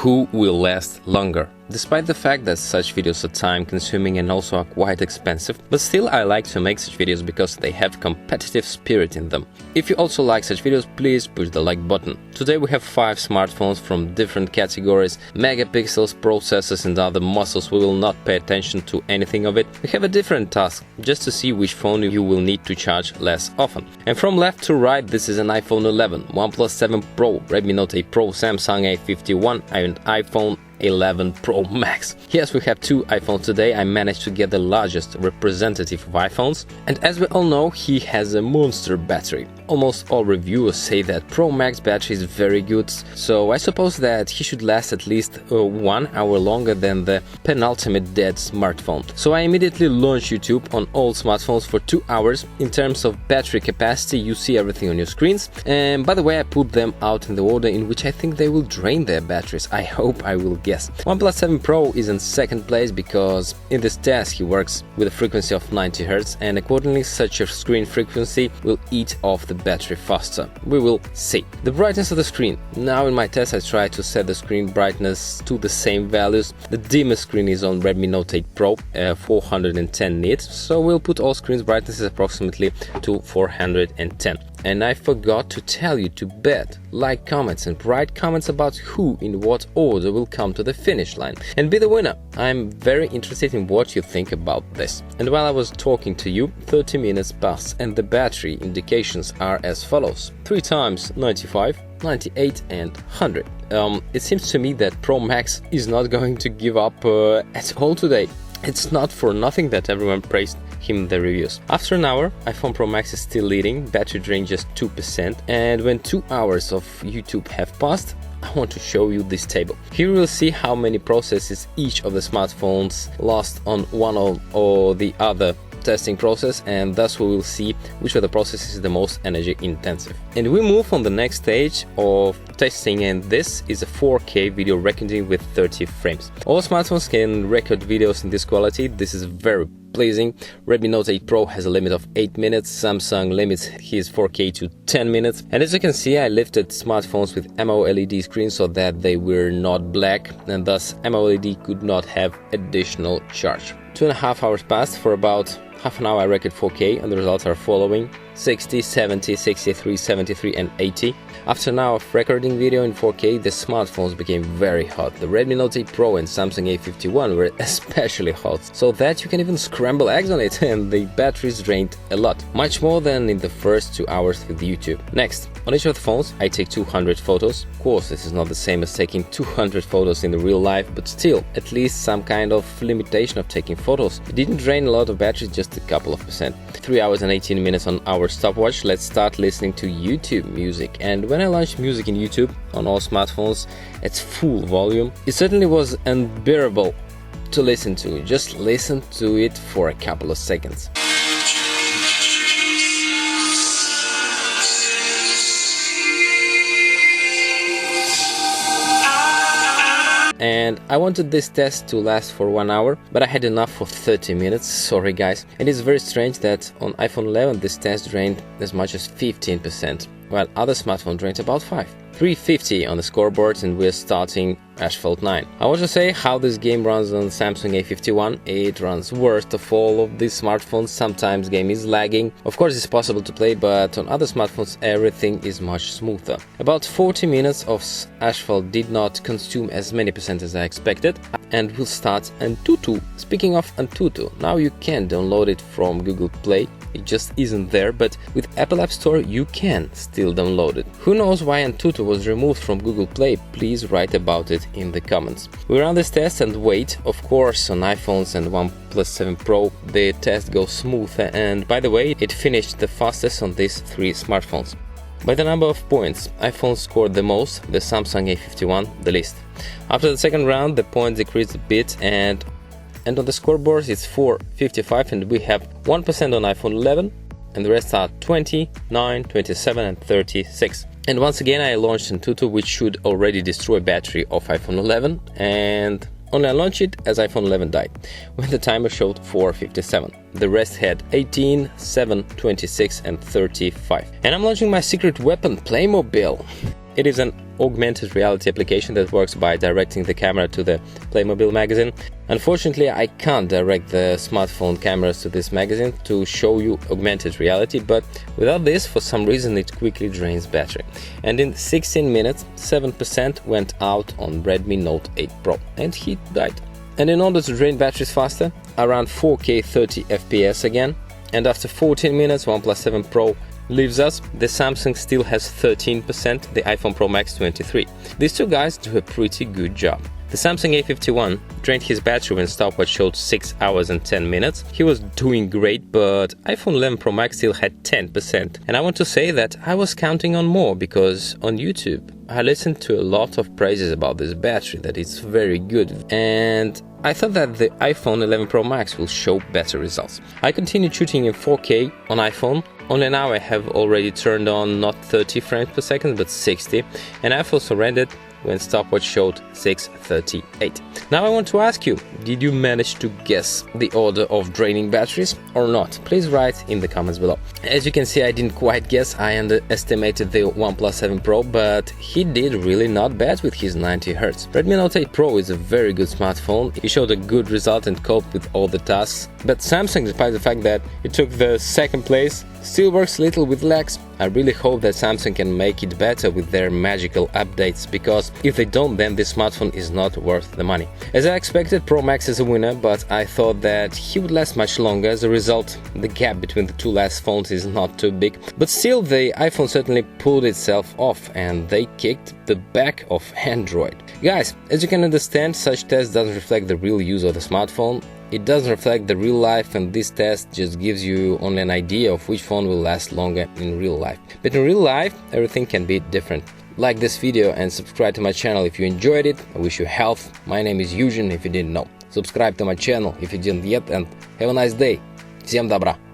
who will last longer. Despite the fact that such videos are time-consuming and also are quite expensive, but still I like to make such videos because they have competitive spirit in them. If you also like such videos, please push the like button. Today we have 5 smartphones from different categories, megapixels, processors and other muscles. We will not pay attention to anything of it. We have a different task, just to see which phone you will need to charge less often. And from left to right, this is an iPhone 11, OnePlus 7 Pro, Redmi Note 8 Pro, Samsung A51 and iPhone 11 Pro Max. Yes, we have 2 iPhones today. I managed to get the largest representative of iPhones, and as we all know, he has a monster battery. Almost all reviewers say that Pro Max battery is very good, so I suppose that he should last at least 1 hour longer than the penultimate dead smartphone. So I immediately launched YouTube on all smartphones for 2 hours. In terms of battery capacity, you see everything on your screens, and by the way, I put them out in the order in which I think they will drain their batteries. I hope I will guess. OnePlus 7 Pro is in second place because in this test he works with a frequency of 90 Hz, and accordingly such a screen frequency will eat off the battery faster. We will see. The brightness of the screen. Now in my test I try to set the screen brightness to the same values. The dimmest screen is on Redmi Note 8 Pro, 410 nits, so we'll put all screens brightnesses approximately to 410. And I forgot to tell you to bet, like comments and write comments about who in what order will come to the finish line and be the winner. I'm very interested in what you think about this. And while I was talking to you, 30 minutes passed and the battery indications are as follows: 3 times 95, 98 and 100. It seems to me that Pro Max is not going to give up at all today. It's not for nothing that everyone praised him in the reviews. After an hour, iPhone Pro Max is still leading, battery drain just 2%, and when 2 hours of YouTube have passed, I want to show you this table. Here you will see how many processes each of the smartphones lost on one or the other testing process, and thus we will see which of the processes is the most energy intensive. And we move on the next stage of testing, and this is a 4K video recording with 30 frames. All smartphones can record videos in this quality. This is very pleasing. Redmi Note 8 Pro has a limit of 8 minutes, Samsung limits his 4K to 10 minutes. And as you can see, I lifted smartphones with AMOLED screens so that they were not black, and thus AMOLED could not have additional charge. 2.5 hours passed. For about half an hour I record 4K, and the results are following: 60, 70, 63, 73 and 80. After an hour of recording video in 4K, the smartphones became very hot. The Redmi Note 8 Pro and Samsung A51 were especially hot, so that you can even scramble eggs on it, and the batteries drained a lot, much more than in the first 2 hours with YouTube. Next, on each of the phones I take 200 photos. Of course, this is not the same as taking 200 photos in the real life, but still, at least some kind of limitation of taking photos. It didn't drain a lot of battery, just a couple of percent. 3 hours and 18 minutes on our stopwatch. Let's start listening to YouTube music. And when I launched music in YouTube on all smartphones at full volume, it certainly was unbearable to listen to. Just listen to it for a couple of seconds. And I wanted this test to last for 1 hour, but I had enough for 30 minutes, sorry guys. And it's very strange that on iPhone 11 this test drained as much as 15%, while other smartphones drained about 5%. 350 on the scoreboard, and we're starting Asphalt 9. I want to say how this game runs on Samsung A51. It runs worst of all of these smartphones. Sometimes game is lagging. Of course it's possible to play, but on other smartphones everything is much smoother. About 40 minutes of Asphalt did not consume as many percent as I expected, and we'll start Antutu. Speaking of Antutu, now you can download it from Google Play. It just isn't there, but with Apple App Store you can still download it. Who knows why Antutu was removed from Google Play? Please write about it in the comments. We run this test and wait. Of course, on iPhones and OnePlus 7 Pro the test goes smooth, and by the way, it finished the fastest on these 3 smartphones. By the number of points, iPhone scored the most, the Samsung A51 the least. After the second round the points decreased a bit, and on the scoreboard it's 455, and we have 1% on iPhone 11 and the rest are 20, 9, 27 and 36. And once again I launched Antutu, which should already destroy battery of iPhone 11, and only I launched it as iPhone 11 died, when the timer showed 457. The rest had 18, 7, 26 and 35. And I'm launching my secret weapon, Playmobil. It is an augmented reality application that works by directing the camera to the Playmobil magazine. Unfortunately, I can't direct the smartphone cameras to this magazine to show you augmented reality, but without this, for some reason, it quickly drains battery. And in 16 minutes, 7% went out on Redmi Note 8 Pro, and he died. And in order to drain batteries faster, around 4K 30 FPS again, and after 14 minutes, OnePlus 7 Pro leaves us. The Samsung still has 13%, the iPhone Pro Max 23%. These two guys do a pretty good job. The Samsung A51 drained his battery when stopwatch showed 6 hours and 10 minutes. He was doing great, but iPhone 11 Pro Max still had 10%. And I want to say that I was counting on more, because on YouTube I listened to a lot of praises about this battery, that it's very good, and I thought that the iPhone 11 Pro Max will show better results. I continued shooting in 4K on iPhone. Only now I have already turned on not 30 frames per second but 60, and I've also rendered when stopwatch showed 6:38. Now I want to ask you, did you manage to guess the order of draining batteries or not? Please write in the comments below. As you can see, I didn't quite guess. I underestimated the OnePlus 7 Pro, but he did really not bad with his 90Hz. Redmi Note 8 Pro is a very good smartphone. He showed a good result and coped with all the tasks. But Samsung, despite the fact that it took the second place, still works little with lags. I really hope that Samsung can make it better with their magical updates, because if they don't, then this smartphone is not worth the money. As I expected, Pro Max is a winner, but I thought that he would last much longer. As a result, the gap between the two last phones is not too big. But still, the iPhone certainly pulled itself off, and they kicked the back of Android. Guys, as you can understand, such test doesn't reflect the real use of the smartphone. It doesn't reflect the real life, and this test just gives you only an idea of which phone will last longer in real life. But in real life, everything can be different. Like this video and subscribe to my channel if you enjoyed it. I wish you health. My name is Eugene, if you didn't know. Subscribe to my channel if you didn't yet, and have a nice day. Всем добра!